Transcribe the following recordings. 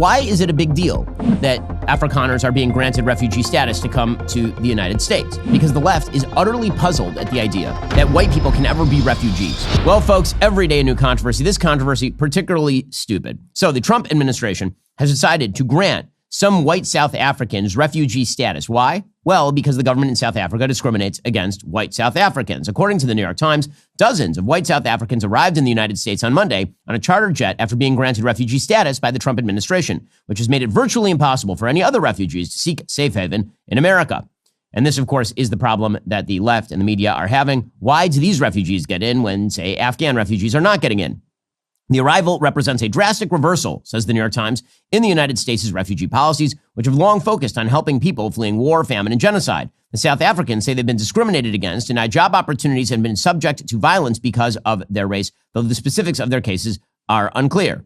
why is it a big deal that Afrikaners are being granted refugee status to come to the United States? Because the left is utterly puzzled at the idea that white people can ever be refugees. Well, folks, every day a new controversy. This controversy particularly stupid. So the Trump administration has decided to grant some white South Africans refugee status. Why? Well, because the government in South Africa discriminates against white South Africans. According to the New York Times, dozens of white South Africans arrived in the United States on Monday on a charter jet after being granted refugee status by the Trump administration, which has made it virtually impossible for any other refugees to seek safe haven in America. And this, of course, is the problem that the left and the media are having. Why do these refugees get in when, say, Afghan refugees are not getting in? The arrival represents a drastic reversal, says the New York Times, in the United States' refugee policies, which have long focused on helping people fleeing war, famine, and genocide. The South Africans say they've been discriminated against, denied job opportunities, and been subject to violence because of their race, though the specifics of their cases are unclear.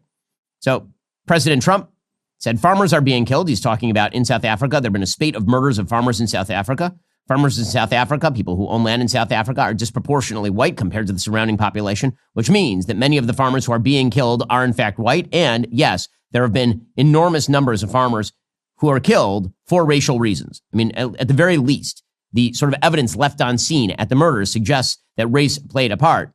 So President Trump said farmers are being killed. He's talking about in South Africa. There have been a spate of murders of farmers in South Africa. Farmers in South Africa, people who own land in South Africa, are disproportionately white compared to the surrounding population, which means that many of the farmers who are being killed are in fact white. And yes, there have been enormous numbers of farmers who are killed for racial reasons. I mean, at the very least, the sort of evidence left on scene at the murders suggests that race played a part.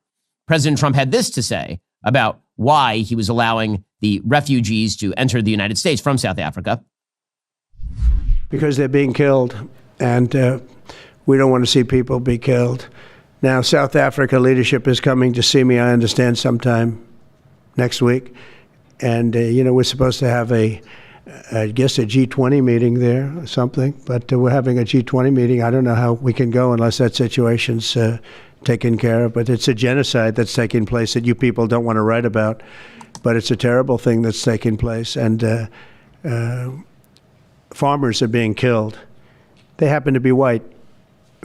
President Trump had this to say about why he was allowing the refugees to enter the United States from South Africa. Because they're being killed, and we don't want to see people be killed. Now, South Africa leadership is coming to see me, I understand, sometime next week. And, we're supposed to have I guess a G20 meeting there or something. But we're having a G20 meeting. I don't know how we can go unless that situation's taken care of. But it's a genocide that's taking place that you people don't want to write about. But it's a terrible thing that's taking place. And farmers are being killed. They happen to be white.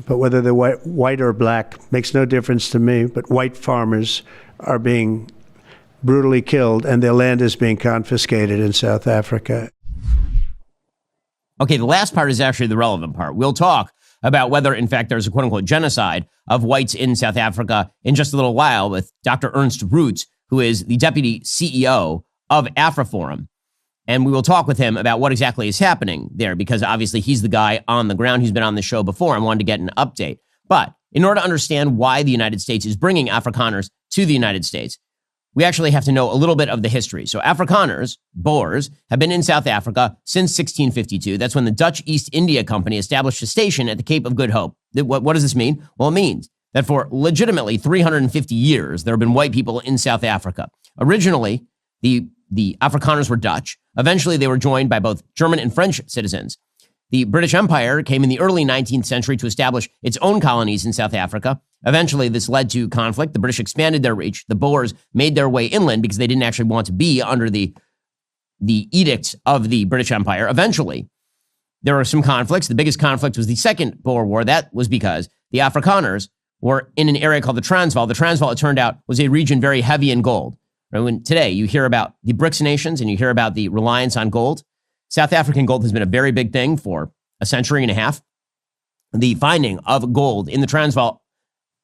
But whether they're white or black makes no difference to me. But white farmers are being brutally killed, and their land is being confiscated in South Africa. Okay, the last part is actually the relevant part. We'll talk about whether, in fact, there's a quote-unquote genocide of whites in South Africa in just a little while with Dr. Ernst Roots, who is the deputy CEO of AfriForum. And we will talk with him about what exactly is happening there, because obviously he's the guy on the ground who's been on the show before and wanted to get an update. But in order to understand why the United States is bringing Afrikaners to the United States, we actually have to know a little bit of the history. So Afrikaners, Boers, have been in South Africa since 1652. That's when the Dutch East India Company established a station at the Cape of Good Hope. What does this mean? Well, it means that for legitimately 350 years, there have been white people in South Africa. Originally, the Afrikaners were Dutch. Eventually, they were joined by both German and French citizens. The British Empire came in the early 19th century to establish its own colonies in South Africa. Eventually, this led to conflict. The British expanded their reach. The Boers made their way inland because they didn't actually want to be under the edicts of the British Empire. Eventually, there were some conflicts. The biggest conflict was the Second Boer War. That was because the Afrikaners were in an area called the Transvaal. The Transvaal, it turned out, was a region very heavy in gold. When today you hear about the BRICS nations and you hear about the reliance on gold, South African gold has been a very big thing for a century and a half. The finding of gold in the Transvaal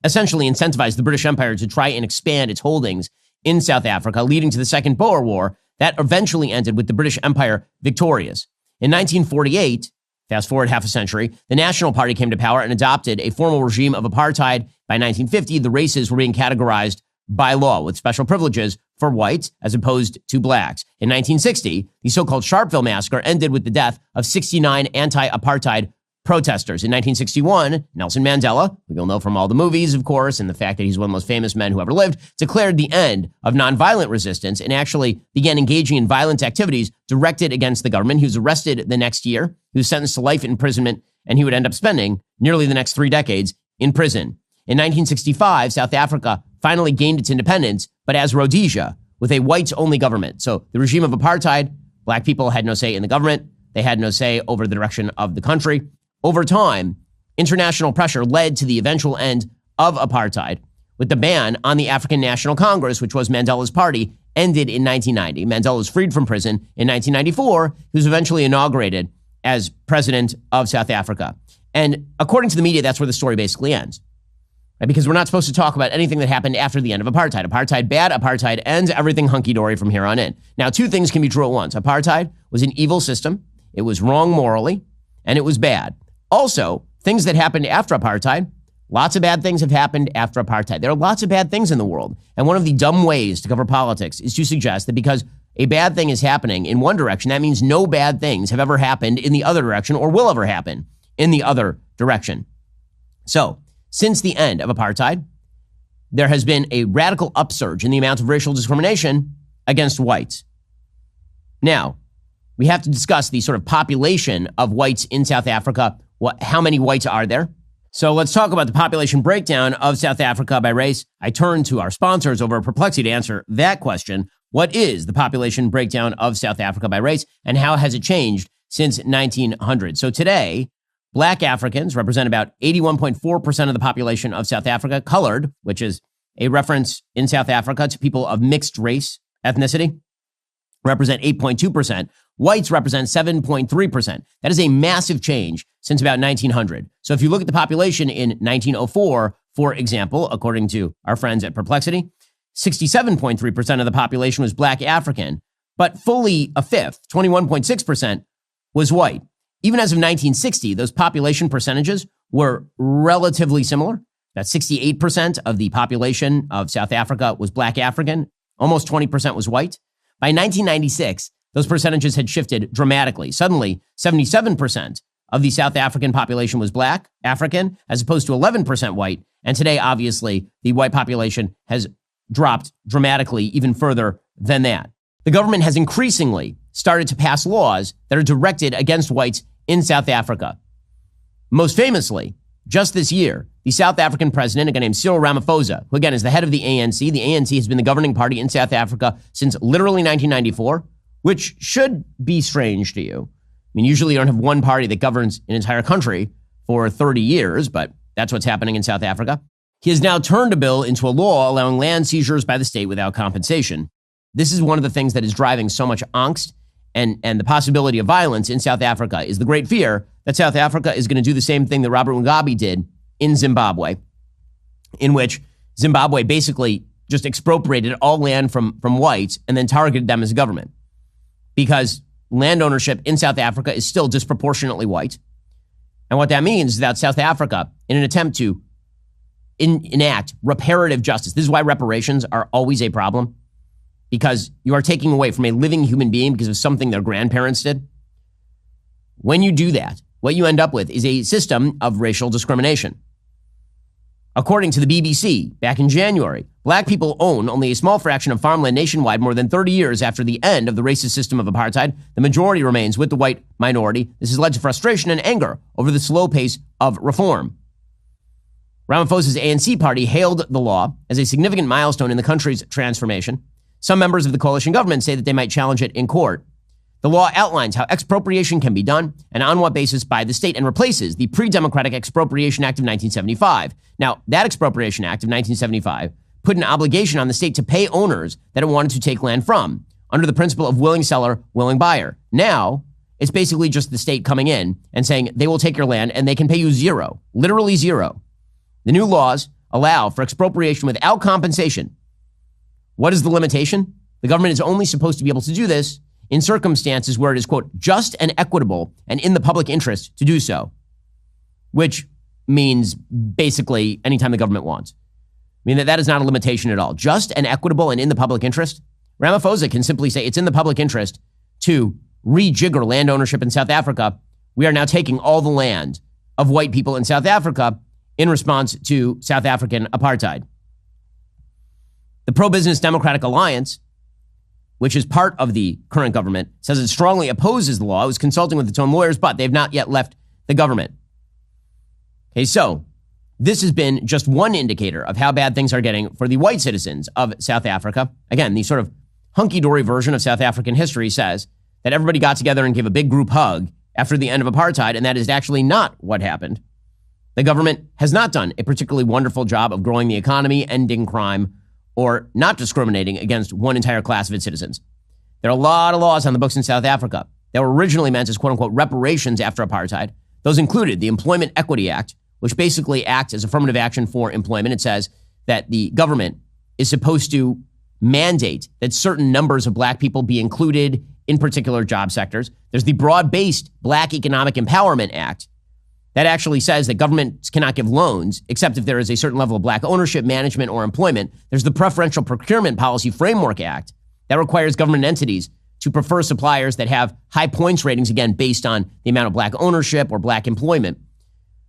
essentially incentivized the British Empire to try and expand its holdings in South Africa, leading to the Second Boer War that eventually ended with the British Empire victorious. In 1948, fast forward half a century, the National Party came to power and adopted a formal regime of apartheid. By 1950, the races were being categorized by law with special privileges for whites as opposed to blacks. In 1960, the so-called Sharpeville massacre ended with the death of 69 anti-apartheid protesters. In 1961, Nelson Mandela, who you'll know from all the movies, of course, and the fact that he's one of the most famous men who ever lived, declared the end of nonviolent resistance and actually began engaging in violent activities directed against the government. He was arrested the next year. He was sentenced to life imprisonment, and he would end up spending nearly the next 3 decades in prison. In 1965, South Africa finally gained its independence, but as Rhodesia, with a whites-only government. So the regime of apartheid, black people had no say in the government. They had no say over the direction of the country. Over time, international pressure led to the eventual end of apartheid, with the ban on the African National Congress, which was Mandela's party, ended in 1990. Mandela was freed from prison in 1994. He was eventually inaugurated as president of South Africa. And according to the media, that's where the story basically ends. Because we're not supposed to talk about anything that happened after the end of apartheid. Apartheid bad, apartheid ends, everything hunky-dory from here on in. Now, 2 things can be true at once. Apartheid was an evil system. It was wrong morally, and it was bad. Also, things that happened after apartheid, lots of bad things have happened after apartheid. There are lots of bad things in the world. And one of the dumb ways to cover politics is to suggest that because a bad thing is happening in one direction, that means no bad things have ever happened in the other direction or will ever happen in the other direction. So, since the end of apartheid, there has been a radical upsurge in the amount of racial discrimination against whites. Now, we have to discuss the sort of population of whites in South Africa. How many whites are there? So let's talk about the population breakdown of South Africa by race. I turn to our sponsors over at Perplexity to answer that question. What is the population breakdown of South Africa by race, and how has it changed since 1900? So today, Black Africans represent about 81.4% of the population of South Africa. Colored, which is a reference in South Africa to people of mixed race ethnicity, represent 8.2%. Whites represent 7.3%. That is a massive change since about 1900. So if you look at the population in 1904, for example, according to our friends at Perplexity, 67.3% of the population was Black African, but fully a fifth, 21.6%, was white. Even as of 1960, those population percentages were relatively similar. That 68% of the population of South Africa was Black African, almost 20% was white. By 1996, those percentages had shifted dramatically. Suddenly, 77% of the South African population was Black African, as opposed to 11% white. And today, obviously, the white population has dropped dramatically even further than that. The government has increasingly started to pass laws that are directed against whites in South Africa. Most famously, just this year, the South African president, a guy named Cyril Ramaphosa, who again is the head of the ANC. The ANC has been the governing party in South Africa since literally 1994, which should be strange to you. I mean, usually you don't have one party that governs an entire country for 30 years, but that's what's happening in South Africa. He has now turned a bill into a law allowing land seizures by the state without compensation. This is one of the things that is driving so much angst and the possibility of violence in South Africa, is the great fear that South Africa is going to do the same thing that Robert Mugabe did in Zimbabwe, in which Zimbabwe basically just expropriated all land from whites and then targeted them as a government. Because land ownership in South Africa is still disproportionately white. And what that means is that South Africa, in an attempt to enact reparative justice, this is why reparations are always a problem, because you are taking away from a living human being because of something their grandparents did. When you do that, what you end up with is a system of racial discrimination. According to the BBC, back in January, Black people own only a small fraction of farmland nationwide more than 30 years after the end of the racist system of apartheid. The majority remains with the white minority. This has led to frustration and anger over the slow pace of reform. Ramaphosa's ANC party hailed the law as a significant milestone in the country's transformation. Some members of the coalition government say that they might challenge it in court. The law outlines how expropriation can be done and on what basis by the state, and replaces the pre-democratic Expropriation Act of 1975. Now, that Expropriation Act of 1975 put an obligation on the state to pay owners that it wanted to take land from, under the principle of willing seller, willing buyer. Now, it's basically just the state coming in and saying they will take your land and they can pay you zero, literally zero. The new laws allow for expropriation without compensation. What is the limitation? The government is only supposed to be able to do this in circumstances where it is, quote, just and equitable and in the public interest to do so, which means basically anytime the government wants. I mean, that is not a limitation at all. Just and equitable and in the public interest. Ramaphosa can simply say it's in the public interest to rejigger land ownership in South Africa. We are now taking all the land of white people in South Africa in response to South African apartheid. The pro-business Democratic Alliance, which is part of the current government, says it strongly opposes the law. It was consulting with its own lawyers, but they've not yet left the government. Okay, so this has been just one indicator of how bad things are getting for the white citizens of South Africa. Again, the sort of hunky-dory version of South African history says that everybody got together and gave a big group hug after the end of apartheid, and that is actually not what happened. The government has not done a particularly wonderful job of growing the economy, ending crime, or not discriminating against one entire class of its citizens. There are a lot of laws on the books in South Africa that were originally meant as quote-unquote reparations after apartheid. Those included the Employment Equity Act, which basically acts as affirmative action for employment. It says that the government is supposed to mandate that certain numbers of Black people be included in particular job sectors. There's the broad-based Black Economic Empowerment Act that actually says that governments cannot give loans except if there is a certain level of Black ownership, management, or employment. There's the Preferential Procurement Policy Framework Act that requires government entities to prefer suppliers that have high points ratings, again, based on the amount of Black ownership or Black employment.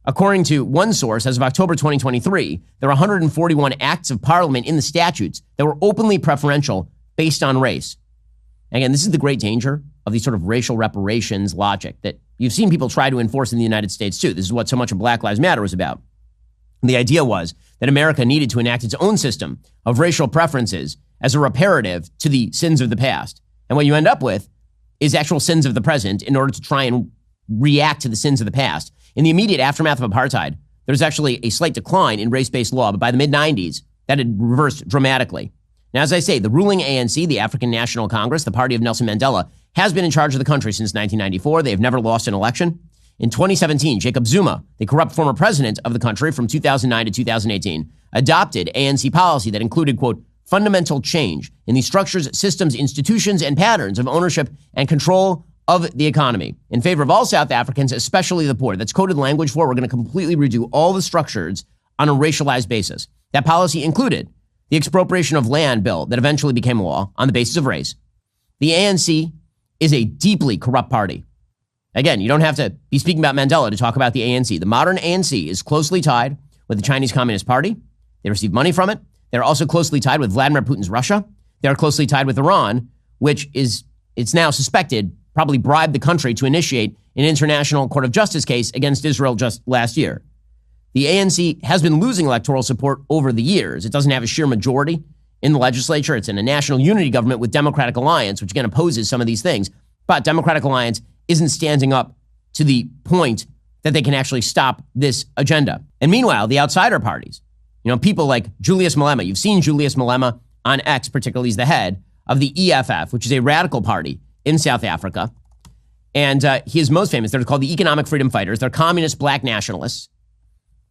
According to one source, as of October 2023, there are 141 acts of parliament in the statutes that were openly preferential based on race. Again, this is the great danger of these sort of racial reparations logic that you've seen people try to enforce in the United States too. This is what so much of Black Lives Matter was about. The idea was that America needed to enact its own system of racial preferences as a reparative to the sins of the past. And what you end up with is actual sins of the present in order to try and react to the sins of the past. In the immediate aftermath of apartheid, there was actually a slight decline in race-based law, but by the mid-90s, that had reversed dramatically. Now, as I say, the ruling ANC, the African National Congress, the party of Nelson Mandela, has been in charge of the country since 1994. They have never lost an election. In 2017, Jacob Zuma, the corrupt former president of the country from 2009 to 2018, adopted ANC policy that included, quote, fundamental change in the structures, systems, institutions, and patterns of ownership and control of the economy in favor of all South Africans, especially the poor. That's coded language for we're going to completely redo all the structures on a racialized basis. That policy included the expropriation of land bill that eventually became law on the basis of race. The ANC is a deeply corrupt party. Again, you don't have to be speaking about Mandela to talk about the ANC. The modern ANC is closely tied with the Chinese Communist Party. They receive money from it. They're also closely tied with Vladimir Putin's Russia. They're closely tied with Iran, which is, it's now suspected, probably bribed the country to initiate an International Court of Justice case against Israel just last year. The ANC has been losing electoral support over the years. It doesn't have a sheer majority in the legislature. It's in a national unity government with Democratic Alliance, which again opposes some of these things. But Democratic Alliance isn't standing up to the point that they can actually stop this agenda. And meanwhile, the outsider parties, people like Julius Malema, you've seen Julius Malema on X, particularly he's the head of the EFF, which is a radical party in South Africa. And he is most famous. They're called the Economic Freedom Fighters. They're communist Black nationalists.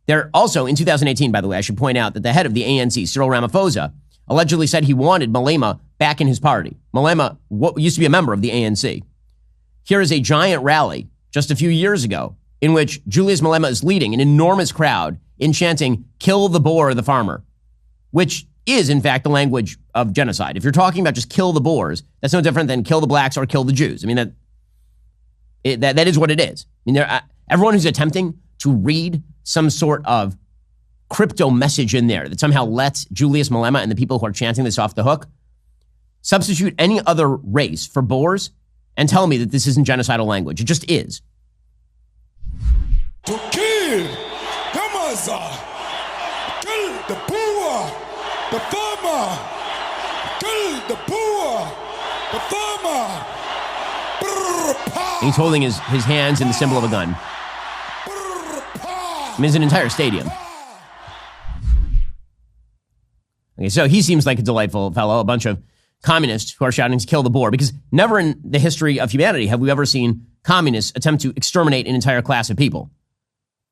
They're also, in 2018, by the way, I should point out that the head of the ANC, Cyril Ramaphosa, allegedly said he wanted Malema back in his party. Malema used to be a member of the ANC. Here is a giant rally just a few years ago in which Julius Malema is leading an enormous crowd in chanting, "Kill the Boer, the farmer," which is, in fact, the language of genocide. If you're talking about just kill the Boers, that's no different than kill the blacks or kill the Jews. I mean, that is what it is. I mean, everyone who's attempting to read some sort of crypto message in there that somehow lets Julius Malema and the people who are chanting this off the hook, substitute any other race for Boers and tell me that this isn't genocidal language. It just is. To kill the mother, kill the poor, the farmer, kill the poor, the farmer. He's holding his hands in the symbol of a gun. I mean, it's an entire stadium. Okay, so he seems like a delightful fellow, a bunch of communists who are shouting to kill the Boer, because never in the history of humanity have we ever seen communists attempt to exterminate an entire class of people.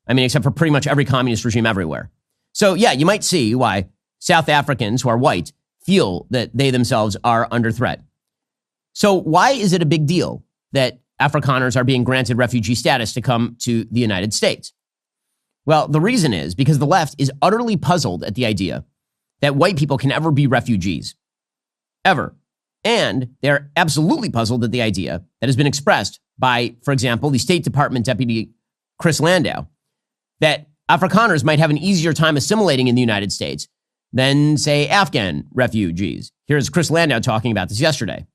I mean, except for pretty much every communist regime everywhere. So yeah, you might see why South Africans who are white feel that they themselves are under threat. So why is it a big deal that Afrikaners are being granted refugee status to come to the United States? Well, the reason is because the left is utterly puzzled at the idea that white people can ever be refugees. Ever. And they're absolutely puzzled at the idea that has been expressed by, for example, the State Department Deputy Chris Landau, that Afrikaners might have an easier time assimilating in the United States than, say, Afghan refugees. Here's Chris Landau talking about this yesterday.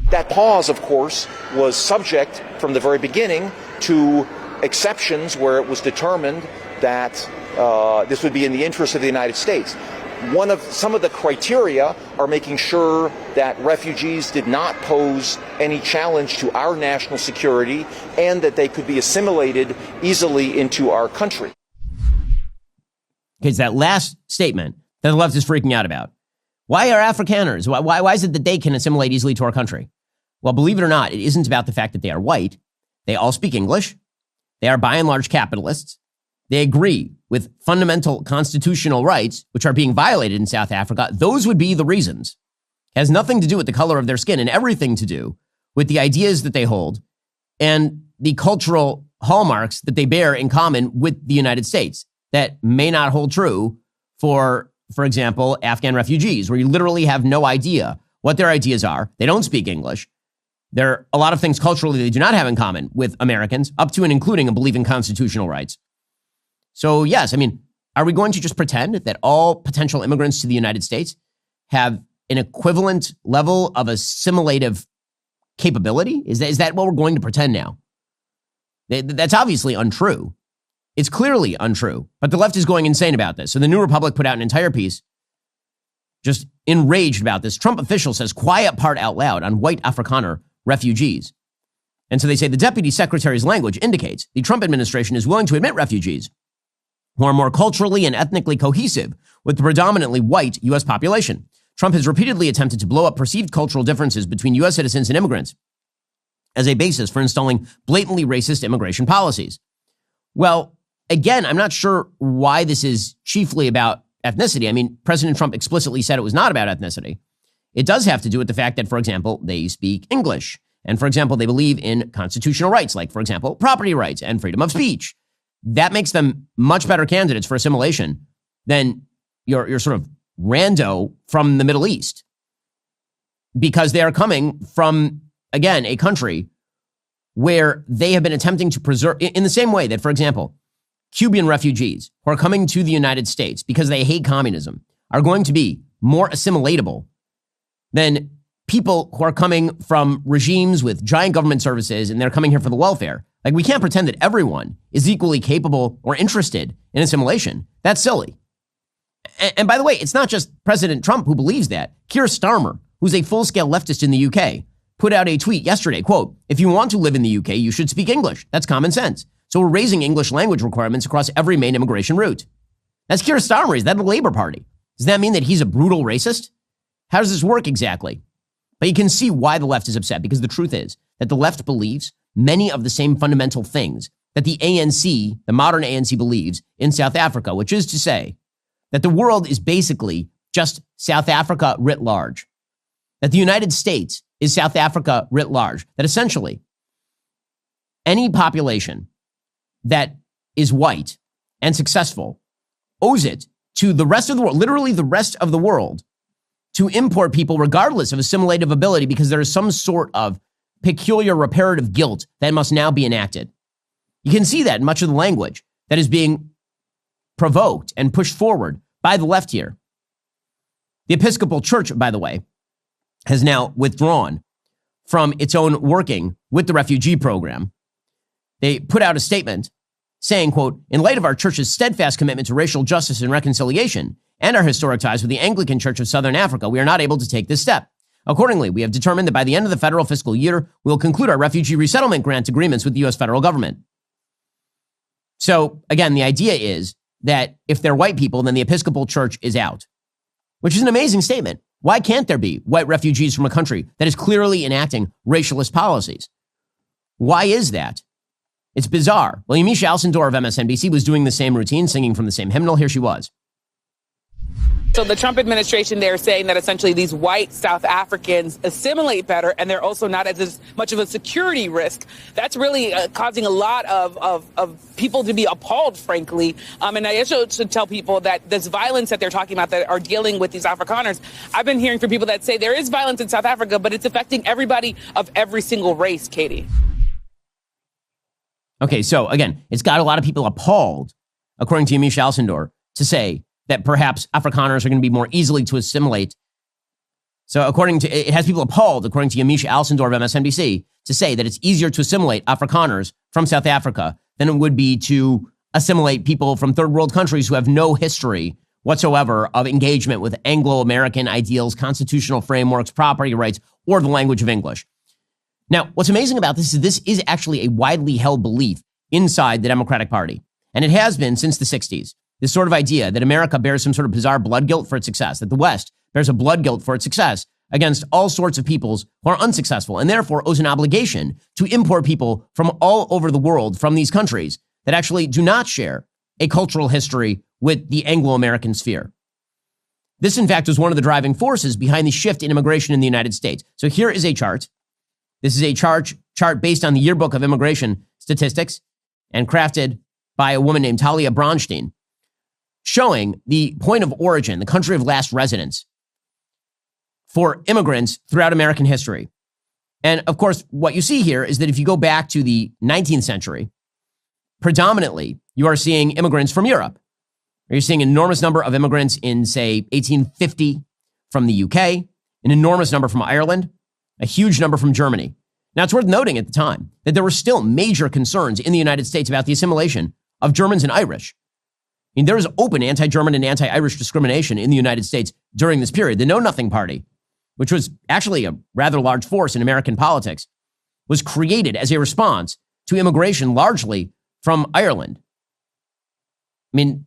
That pause, of course, was subject from the very beginning to exceptions where it was determined that this would be in the interest of the United States. Some of the criteria are making sure that refugees did not pose any challenge to our national security and that they could be assimilated easily into our country. Okay, it's that last statement that the left is freaking out about. Why are Afrikaners? Why is it that they can assimilate easily to our country? Well, believe it or not, it isn't about the fact that they are white. They all speak English. They are by and large capitalists. They agree with fundamental constitutional rights, which are being violated in South Africa. Those would be the reasons. It has nothing to do with the color of their skin and everything to do with the ideas that they hold and the cultural hallmarks that they bear in common with the United States that may not hold true for example, Afghan refugees, where you literally have no idea what their ideas are. They don't speak English. There are a lot of things culturally they do not have in common with Americans, up to and including a belief in constitutional rights. So yes, I mean, are we going to just pretend that all potential immigrants to the United States have an equivalent level of assimilative capability? Is that what we're going to pretend now? That's obviously untrue. It's clearly untrue, but the left is going insane about this. So the New Republic put out an entire piece just enraged about this. Trump official says quiet part out loud on white Afrikaner refugees. And so they say the deputy secretary's language indicates the Trump administration is willing to admit refugees who are more culturally and ethnically cohesive with the predominantly white U.S. population. Trump has repeatedly attempted to blow up perceived cultural differences between U.S. citizens and immigrants as a basis for installing blatantly racist immigration policies. Well, again, I'm not sure why this is chiefly about ethnicity. I mean, President Trump explicitly said it was not about ethnicity. It does have to do with the fact that, for example, they speak English. And, for example, they believe in constitutional rights, like, for example, property rights and freedom of speech. That makes them much better candidates for assimilation than your sort of rando from the Middle East. Because they are coming from, again, a country where they have been attempting to preserve, in the same way that, for example, Cuban refugees who are coming to the United States because they hate communism are going to be more assimilatable than people who are coming from regimes with giant government services and they're coming here for the welfare. Like, we can't pretend that everyone is equally capable or interested in assimilation. That's silly. And by the way, it's not just President Trump who believes that. Keir Starmer, who's a full-scale leftist in the UK, put out a tweet yesterday, quote, "If you want to live in the UK, you should speak English. That's common sense. So we're raising English language requirements across every main immigration route." That's Keir Starmer. Is that the Labour Party? Does that mean that he's a brutal racist? How does this work exactly? But you can see why the left is upset, because the truth is that the left believes many of the same fundamental things that the ANC, the modern ANC, believes in South Africa, which is to say that the world is basically just South Africa writ large, that the United States is South Africa writ large, that essentially any population that is white and successful owes it to the rest of the world, literally the rest of the world, to import people regardless of assimilative ability, because there is some sort of peculiar reparative guilt that must now be enacted. You can see that in much of the language that is being provoked and pushed forward by the left here. The Episcopal Church, by the way, has now withdrawn from its own working with the refugee program. They put out a statement saying, quote, "In light of our church's steadfast commitment to racial justice and reconciliation and our historic ties with the Anglican Church of Southern Africa, we are not able to take this step. Accordingly, we have determined that by the end of the federal fiscal year, we will conclude our refugee resettlement grant agreements with the U.S. federal government." So, again, the idea is that if they're white people, then the Episcopal Church is out, which is an amazing statement. Why can't there be white refugees from a country that is clearly enacting racialist policies? Why is that? It's bizarre. Well, Yamiche Alcindor of MSNBC was doing the same routine, singing from the same hymnal. Here she was. So the Trump administration, they're saying that essentially these white South Africans assimilate better, and they're also not as much of a security risk. That's really causing a lot of people to be appalled, frankly. And I also should tell people that this violence that they're talking about that are dealing with these Afrikaners, I've been hearing from people that say there is violence in South Africa, but it's affecting everybody of every single race, Katie. Okay, so again, it's got a lot of people appalled, according to Yamiche Alcindor, to say that perhaps Afrikaners are going to be more easily to assimilate. So it has people appalled, according to Yamiche Alcindor of MSNBC, to say that it's easier to assimilate Afrikaners from South Africa than it would be to assimilate people from third world countries who have no history whatsoever of engagement with Anglo-American ideals, constitutional frameworks, property rights, or the language of English. Now, what's amazing about this is actually a widely held belief inside the Democratic Party. And it has been since the 60s. This sort of idea that America bears some sort of bizarre blood guilt for its success, that the West bears a blood guilt for its success against all sorts of peoples who are unsuccessful, and therefore owes an obligation to import people from all over the world from these countries that actually do not share a cultural history with the Anglo-American sphere. This, in fact, was one of the driving forces behind the shift in immigration in the United States. So here is a chart This is a chart based on the Yearbook of Immigration Statistics and crafted by a woman named Talia Bronstein, showing the point of origin, the country of last residence for immigrants throughout American history. And of course, what you see here is that if you go back to the 19th century, predominantly you are seeing immigrants from Europe. You're seeing an enormous number of immigrants in, say, 1850 from the UK, an enormous number from Ireland, a huge number from Germany. Now, it's worth noting at the time that there were still major concerns in the United States about the assimilation of Germans and Irish. I mean, there was open anti-German and anti-Irish discrimination in the United States during this period. The Know Nothing Party, which was actually a rather large force in American politics, was created as a response to immigration largely from Ireland. I mean,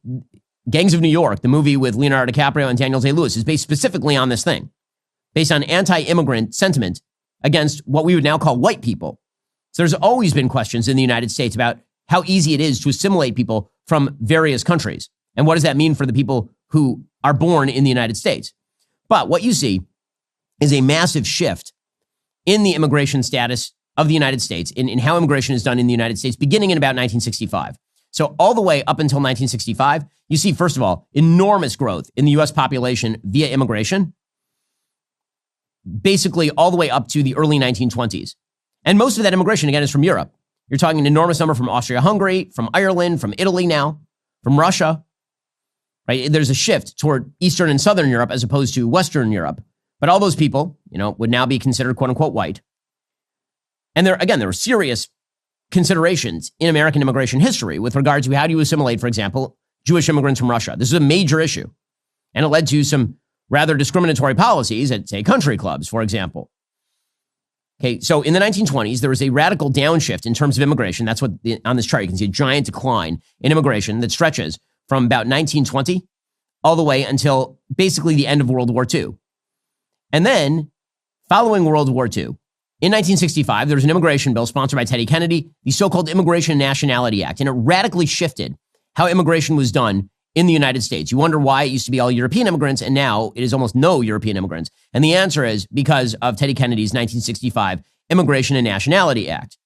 Gangs of New York, the movie with Leonardo DiCaprio and Daniel Day-Lewis, is based specifically on this thing, based on anti-immigrant sentiment against what we would now call white people. So there's always been questions in the United States about how easy it is to assimilate people from various countries. And what does that mean for the people who are born in the United States? But what you see is a massive shift in the immigration status of the United States, in how immigration is done in the United States, beginning in about 1965. So all the way up until 1965, you see, first of all, enormous growth in the U.S. population via immigration, basically all the way up to the early 1920s. And most of that immigration, again, is from Europe. You're talking an enormous number from Austria-Hungary, from Ireland, from Italy now, from Russia, right? There's a shift toward Eastern and Southern Europe as opposed to Western Europe. But all those people, would now be considered quote unquote white. And there were serious considerations in American immigration history with regard to how do you assimilate, for example, Jewish immigrants from Russia. This is a major issue. And it led to some rather discriminatory policies at, say, country clubs, for example. Okay, so in the 1920s, there was a radical downshift in terms of immigration. That's what, on this chart, you can see a giant decline in immigration that stretches from about 1920 all the way until basically the end of World War II. And then, following World War II, in 1965, there was an immigration bill sponsored by Teddy Kennedy, the so-called Immigration and Nationality Act, and it radically shifted how immigration was done in the United States. You wonder why it used to be all European immigrants, and now it is almost no European immigrants. And the answer is because of Teddy Kennedy's 1965 Immigration and Nationality Act.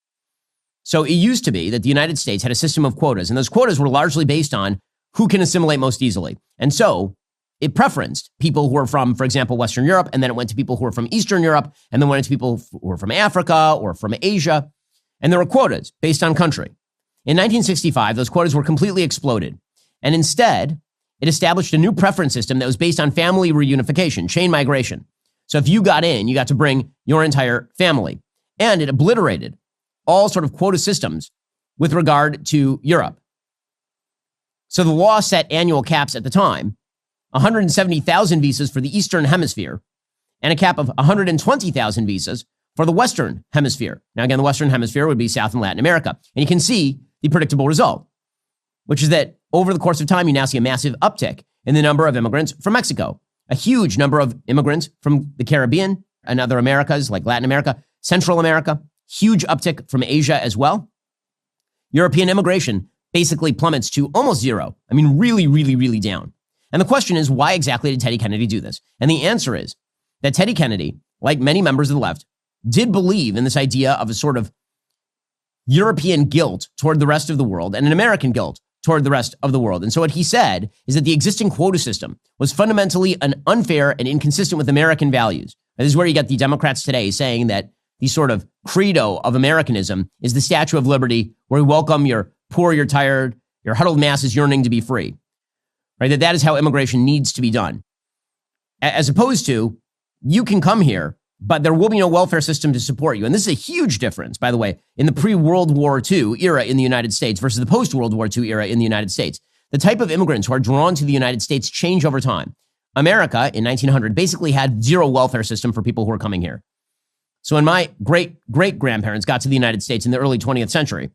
So it used to be that the United States had a system of quotas, and those quotas were largely based on who can assimilate most easily. And so it preferenced people who were from, for example, Western Europe, and then it went to people who were from Eastern Europe, and then went to people who were from Africa or from Asia. And there were quotas based on country. In 1965, those quotas were completely exploded. And instead, it established a new preference system that was based on family reunification, chain migration. So if you got in, you got to bring your entire family. And it obliterated all sort of quota systems with regard to Europe. So the law set annual caps at the time, 170,000 visas for the Eastern Hemisphere, and a cap of 120,000 visas for the Western Hemisphere. Now, again, the Western Hemisphere would be South and Latin America. And you can see the predictable result, which is that over the course of time, you now see a massive uptick in the number of immigrants from Mexico, a huge number of immigrants from the Caribbean and other Americas like Latin America, Central America, huge uptick from Asia as well. European immigration basically plummets to almost zero. I mean, really, really, really down. And the question is, why exactly did Teddy Kennedy do this? And the answer is that Teddy Kennedy, like many members of the left, did believe in this idea of a sort of European guilt toward the rest of the world and an American guilt toward the rest of the world. And so what he said is that the existing quota system was fundamentally unfair and inconsistent with American values. And this is where you get the Democrats today saying that the sort of credo of Americanism is the Statue of Liberty, where we welcome your poor, your tired, your huddled masses yearning to be free. Right? That is how immigration needs to be done. As opposed to, you can come here, but there will be no welfare system to support you. And this is a huge difference, by the way, in the pre-World War II era in the United States versus the post-World War II era in the United States. The type of immigrants who are drawn to the United States change over time. America in 1900 basically had zero welfare system for people who were coming here. So when my great-great-grandparents got to the United States in the early 20th century,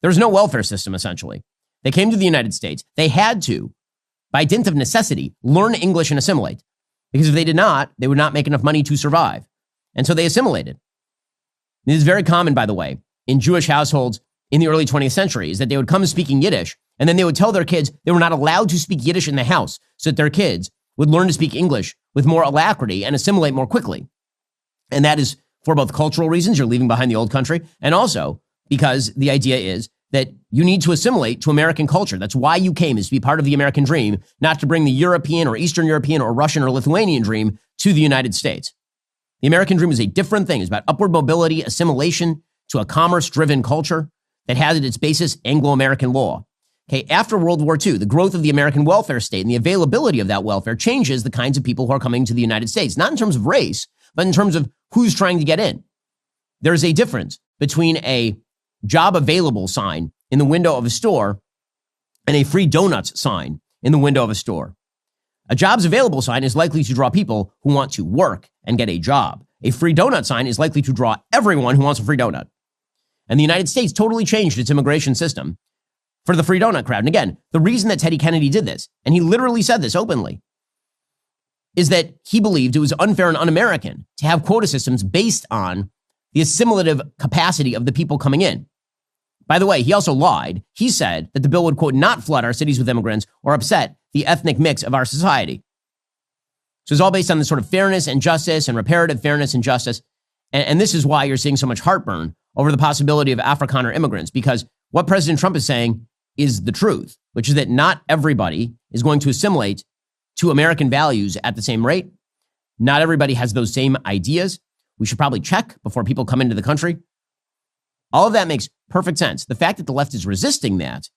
there was no welfare system, essentially. They came to the United States. They had to, by dint of necessity, learn English and assimilate. Because if they did not, they would not make enough money to survive. And so they assimilated. This is very common, by the way, in Jewish households in the early 20th century, is that they would come speaking Yiddish, and then they would tell their kids they were not allowed to speak Yiddish in the house so that their kids would learn to speak English with more alacrity and assimilate more quickly. And that is for both cultural reasons, you're leaving behind the old country, and also because the idea is that you need to assimilate to American culture. That's why you came, is to be part of the American dream, not to bring the European or Eastern European or Russian or Lithuanian dream to the United States. The American dream is a different thing. It's about upward mobility, assimilation to a commerce-driven culture that has at its basis Anglo-American law. Okay, after World War II, the growth of the American welfare state and the availability of that welfare changes the kinds of people who are coming to the United States, not in terms of race, but in terms of who's trying to get in. There's a difference between a job available sign in the window of a store and a free donuts sign in the window of a store. A jobs available sign is likely to draw people who want to work and get a job. A free donut sign is likely to draw everyone who wants a free donut. And the United States totally changed its immigration system for the free donut crowd. And again, the reason that Teddy Kennedy did this, and he literally said this openly, is that he believed it was unfair and un-American to have quota systems based on the assimilative capacity of the people coming in. By the way, he also lied. He said that the bill would, quote, not flood our cities with immigrants or upset the ethnic mix of our society. So it's all based on this sort of fairness and justice and reparative fairness and justice. And this is why you're seeing so much heartburn over the possibility of Afrikaner immigrants, because what President Trump is saying is the truth, which is that not everybody is going to assimilate to American values at the same rate. Not everybody has those same ideas. We should probably check before people come into the country. All of that makes perfect sense. The fact that the left is resisting that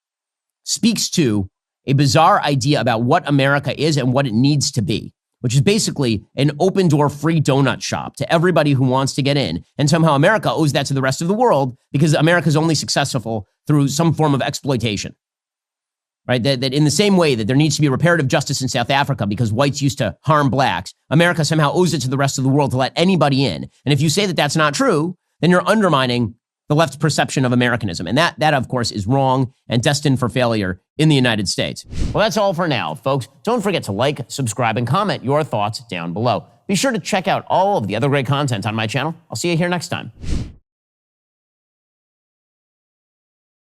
speaks to a bizarre idea about what America is and what it needs to be, which is basically an open door free donut shop to everybody who wants to get in. And somehow America owes that to the rest of the world because America is only successful through some form of exploitation, right? That in the same way that there needs to be reparative justice in South Africa because whites used to harm blacks, America somehow owes it to the rest of the world to let anybody in. And if you say that that's not true, then you're undermining the left's perception of Americanism. And that, of course, is wrong and destined for failure in the United States. Well, that's all for now, folks. Don't forget to like, subscribe, and comment your thoughts down below. Be sure to check out all of the other great content on my channel. I'll see you here next time.